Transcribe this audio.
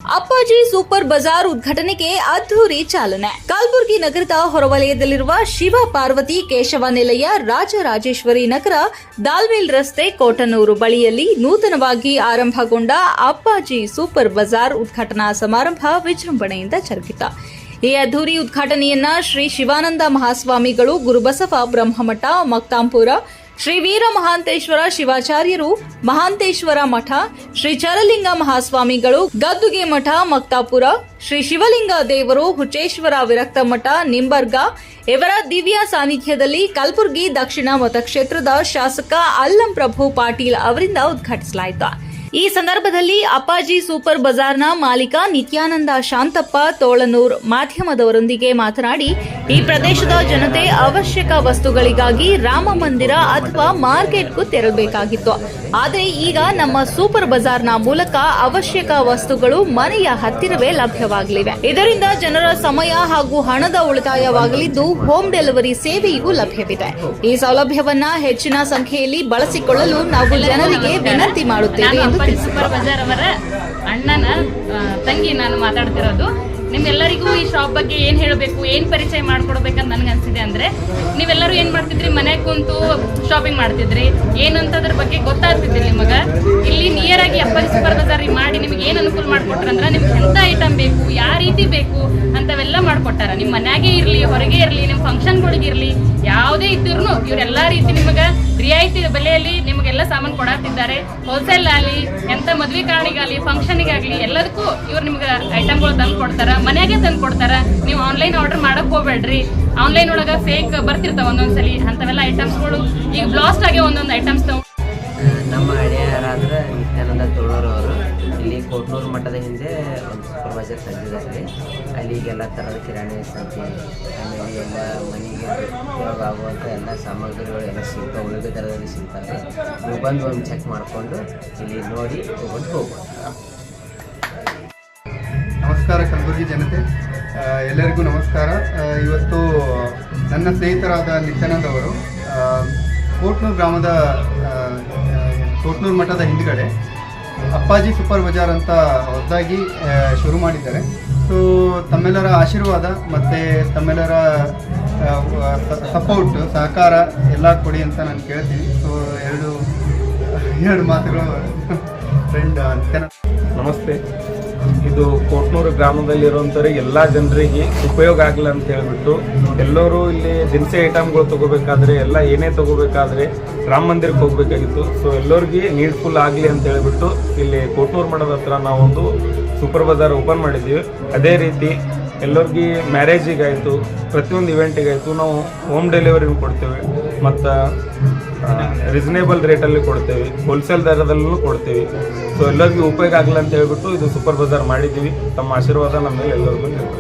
ಅಪ್ಪಾಜಿ super bazaar ಉದ್ಘಾಟನೆಗೆ ಅದ್ದೂರಿ ಚಾಲನೆ. ಕಲಬುರಗಿ ನಗರದ ಹೊರವಲಯದಲ್ಲಿರುವ ಶಿವ ಪಾರ್ವತಿ ಕೇಶವ ನಿಲಯ ರಾಜರಾಜೇಶ್ವರಿ ನಗರ ದಾಲ್ಮಿಲ್ ರಸ್ತೆ ಕೋಟನೂರು ಬಳಿಯಲ್ಲಿ ನೂತನವಾಗಿ ಆರಂಭಗೊಂಡ ಅಪ್ಪಾಜಿ ಸೂಪರ್ ಬಜಾರ್ ಉದ್ಘಾಟನಾ ಸಮಾರಂಭ ವಿಜೃಂಭಣೆಯಿಂದ ಜರುಗಿತು. ಈ ಅದ್ದೂರಿ ಉದ್ಘಾಟನೆಯನ್ನ ಶ್ರೀ ಶಿವಾನಂದ ಮಹಾಸ್ವಾಮಿಗಳು, ಗುರುಬಸವ ಬ್ರಹ್ಮಮಠ ಮಕ್ತಾಂಪುರ, ಶ್ರೀ ವೀರ ಮಹಾಂತೇಶ್ವರ ಶಿವಾಚಾರ್ಯರು ಮಹಾಂತೇಶ್ವರ ಮಠ, ಶ್ರೀ ಚರಲಿಂಗ ಮಹಾಸ್ವಾಮಿಗಳು ಗದ್ದುಗೆ ಮಠ ಮಕ್ತಾಪುರ, ಶ್ರೀ ಶಿವಲಿಂಗ ದೇವರು ಹುಚ್ಚೇಶ್ವರ ವಿರಕ್ತ ಮಠ ನಿಂಬರ್ಗ ಇವರ ದಿವ್ಯ ಸಾನ್ನಿಧ್ಯದಲ್ಲಿ ಕಲಬುರಗಿ ದಕ್ಷಿಣ ಮತಕ್ಷೇತ್ರದ ಶಾಸಕ ಅಲ್ಲಂ ಪ್ರಭು ಪಾಟೀಲ್ ಅವರಿಂದ ಉದ್ಘಾಟಿಸಲಾಯಿತು. ಈ ಸಂದರ್ಭದಲ್ಲಿ ಅಪ್ಪಾಜಿ ಸೂಪರ್ ಬಜಾರ್ನ ಮಾಲೀಕ ನಿತ್ಯಾನಂದ ಶಾಂತಪ್ಪ ತೋಳನೂರ್ ಮಾಧ್ಯಮದವರೊಂದಿಗೆ ಮಾತನಾಡಿ, ಈ ಪ್ರದೇಶದ ಜನತೆ ಅವಶ್ಯಕ ವಸ್ತುಗಳಿಗಾಗಿ ರಾಮ ಮಂದಿರ ಅಥವಾ ಮಾರ್ಕೆಟ್ಗೂ ತೆರಳಬೇಕಾಗಿತ್ತು. ಆದರೆ ಈಗ ನಮ್ಮ ಸೂಪರ್ ಬಜಾರ್ನ ಮೂಲಕ ಅವಶ್ಯಕ ವಸ್ತುಗಳು ಮನೆಯ ಹತ್ತಿರವೇ ಲಭ್ಯವಾಗಲಿವೆ. ಇದರಿಂದ ಜನರ ಸಮಯ ಹಾಗೂ ಹಣದ ಉಳಿತಾಯವಾಗಲಿದ್ದು ಹೋಮ್ ಡೆಲಿವರಿ ಸೇವೆಯೂ ಲಭ್ಯವಿದೆ. ಈ ಸೌಲಭ್ಯವನ್ನ ಹೆಚ್ಚಿನ ಸಂಖ್ಯೆಯಲ್ಲಿ ಬಳಸಿಕೊಳ್ಳಲು ನಾವು ಜನರಿಗೆ ವಿನಂತಿ ಮಾಡುತ್ತೇವೆ ಎಂದು ಸೂಪರ್ ಬಜಾರ್ ಅವರ ಅಣ್ಣನ ತಂಗಿ ನಾನು ಮಾತಾಡ್ತಿರೋದು. ನಿಮ್ಮೆಲ್ಲರಿಗೂ ಈ ಶಾಪ್ ಬಗ್ಗೆ ಏನ್ ಹೇಳಬೇಕು, ಏನ್ ಪರಿಚಯ ಮಾಡ್ಕೊಡ್ಬೇಕಂತ ನನ್ಗೆ ಅನ್ಸಿದೆ ಅಂದ್ರೆ, ನೀವೆಲ್ಲರೂ ಏನ್ ಮಾಡ್ತಿದ್ರಿ, ಮನೆ ಕುಂತು ಶಾಪಿಂಗ್ ಮಾಡ್ತಿದ್ರಿ, ಏನಂತದ್ರ ಬಗ್ಗೆ ಗೊತ್ತಾಗ್ತಿದ್ರಿ. ನಿಮಗ ಇಲ್ಲಿ ನಿಯರ್ ಆಗಿ ಅಪ್ಪಾಜಿ ಸೂಪರ್ ಬಜಾರ್ ಮಾಡಿ ನಿಮ್ಗೆ ಏನ್ ಅನುಕೂಲ ಮಾಡ್ಕೊಟ್ರಂದ್ರ, ನಿಮ್ಗೆ ಎಂತ ಐಟಮ್ ಬೇಕು, ಯಾವ ರೀತಿ ಬೇಕು ಅಂತವೆಲ್ಲ ಮಾಡ್ಕೊಟ್ಟಾರ. ನಿಮ್ ಮನ್ಯಾಗೆ ಇರ್ಲಿ, ಹೊರಗೆ ಇರ್ಲಿ, ನಿಮ್ ಫಂಕ್ಷನ್ಗಳಿಗೆ ಇರ್ಲಿ, ಯಾವುದೇ ಇದ್ರೂ ಇವ್ರೆಲ್ಲಾ ರೀತಿ ನಿಮಗ ರಿಯಾಯಿತಿ ಬೆಲೆಯಲ್ಲಿ ನಿಮಗೆಲ್ಲ ಸಾಮಾನು ಕೊಡಾತಿದ್ದಾರೆ. ಹೋಲ್ಸೇಲ್ ಆಗಲಿ, ಎಂತ ಮದ್ವೆ ಕಾರಣಿಗಾಗಲಿ, ಫಂಕ್ಷನ್ಗಾಗಲಿ ಎಲ್ಲದಕ್ಕೂ ಇವ್ರು ನಿಮ್ಗೆ ಐಟಮ್ಗಳು ತಂದು ಕೊಡ್ತಾರ, ಮನೆಯಾಗೆ ತಂದು ಕೊಡ್ತಾರ. ನೀವು ಆನ್ಲೈನ್ ಆರ್ಡರ್ ಮಾಡಕ್ ಹೋಗ್ಬೇಡ್ರಿ. ಆನ್ಲೈನ್ ಒಳಗ ಫೇಕ್ ಬರ್ತಿರ್ತಾವ ಒಂದೊಂದ್ಸಲಿ, ಅಂತವೆಲ್ಲ ಐಟಮ್ಸ್ಗಳು ಈಗ ಬ್ಲಾಸ್ಟ್ ಆಗಿ ಒಂದೊಂದು ಐಟಮ್ಸ್ ನಮ್ಮ ಹಳೆಯರಾದ್ರ ನಿತ್ಯಾನಂದ ತೋಳೂರು ಅವರು ಇಲ್ಲಿ ಕೋಟ್ನೂರು ಮಠದ ಹಿಂದೆ ಒಂದು ಸೂಪರ್ ಬಜಾರ್ ತಂದಿದ್ದಾರೆ. ಅಲ್ಲಿ ಎಲ್ಲ ಥರದ ಕಿರಾಣಿ ಸಂತೆ, ಆಮೇಲೆ ಎಲ್ಲ ಮನೆಗೆ ಉಪಯೋಗ ಆಗುವಂಥ ಎಲ್ಲ ಸಾಮಗ್ರಿಗಳು ಎಲ್ಲ ಸಿಗ್ತಾವೆ, ಉಳಿದ ದರದಲ್ಲಿ ಸಿಗ್ತವೆ. ನೀವು ಬಂದು ಒಂದು ಚೆಕ್ ಮಾಡಿಕೊಂಡು ಇಲ್ಲಿ ನೋಡಿ ತಗೊಂಡು ಹೋಗ್ಬೋದು. ನಮಸ್ಕಾರ ಕಲಬುರಗಿ ಜನತೆ, ಎಲ್ಲರಿಗೂ ನಮಸ್ಕಾರ. ಇವತ್ತು ನನ್ನ ಸ್ನೇಹಿತರಾದ ನಿತ್ಯಾನಂದ ಅವರು ಕೋಟ್ನೂರು ಗ್ರಾಮದ ಕೋಟ್ನೂರು ಮಠದ ಹಿಂದ್ಗಡೆ ಅಪ್ಪಾಜಿ ಸೂಪರ್ ಬಜಾರ್ ಅಂತ ಹೊಸದಾಗಿ ಶುರು ಮಾಡಿದ್ದಾರೆ. ಸೊ ತಮ್ಮೆಲ್ಲರ ಆಶೀರ್ವಾದ ಮತ್ತು ತಮ್ಮೆಲ್ಲರ ಸಪೋರ್ಟ್, ಸಹಕಾರ ಎಲ್ಲ ಕೊಡಿ ಅಂತ ನಾನು ಕೇಳ್ತೀನಿ. ಸೊ ಎರಡು ಮಾತುಗಳು ಫ್ರೆಂಡ್ ನಿತ್ಯಾನಂದ. ನಮಸ್ತೆ. ಇದು ಕೋಟ್ನೂರು ಗ್ರಾಮದಲ್ಲಿರುವಂಥವ್ರಿಗೆ ಎಲ್ಲ ಜನರಿಗೆ ಉಪಯೋಗ ಆಗಲಿ ಅಂತ ಹೇಳ್ಬಿಟ್ಟು ಎಲ್ಲರೂ ಇಲ್ಲಿ ದಿನಸಿ ಐಟಮ್ಗಳು ತೊಗೋಬೇಕಾದ್ರೆ, ಎಲ್ಲ ಏನೇ ತೊಗೋಬೇಕಾದ್ರೆ ರಾಮ ಮಂದಿರಕ್ಕೆ ಹೋಗಬೇಕಾಗಿತ್ತು. ಸೊ ಎಲ್ಲರಿಗೆ ನೀಡ್ಫುಲ್ ಆಗಲಿ ಅಂತ ಹೇಳ್ಬಿಟ್ಟು ಇಲ್ಲಿ ಕೋಟ್ನೂರು ಮಠದ ಹತ್ರ ನಾವೊಂದು ಸೂಪರ್ ಬಜಾರ್ ಓಪನ್ ಮಾಡಿದ್ದೀವಿ. ಅದೇ ರೀತಿ ಎಲ್ಲರಿಗೆ ಮ್ಯಾರೇಜಿಗಾಯಿತು, ಪ್ರತಿಯೊಂದು ಇವೆಂಟಿಗಾಯಿತು ನಾವು ಹೋಮ್ ಡೆಲಿವರಿನೂ ಕೊಡ್ತೇವೆ ಮತ್ತು ರೀಸನೇಬಲ್ ರೇಟಲ್ಲಿ ಕೊಡ್ತೇವೆ, ಹೋಲ್ಸೇಲ್ ದರದಲ್ಲೂ ಕೊಡ್ತೇವೆ. ಸೊ ಎಲ್ಲರಿಗೂ ಉಪಯೋಗ ಆಗಲಿ ಅಂತ ಹೇಳ್ಬಿಟ್ಟು ಇದು ಸೂಪರ್ ಬಜಾರ್ ಮಾಡಿದ್ದೀವಿ. ತಮ್ಮ ಆಶೀರ್ವಾದ ನಮ್ಮ ಮೇಲೆ ಎಲ್ಲರಿಗೂ ಇರಬೇಕು.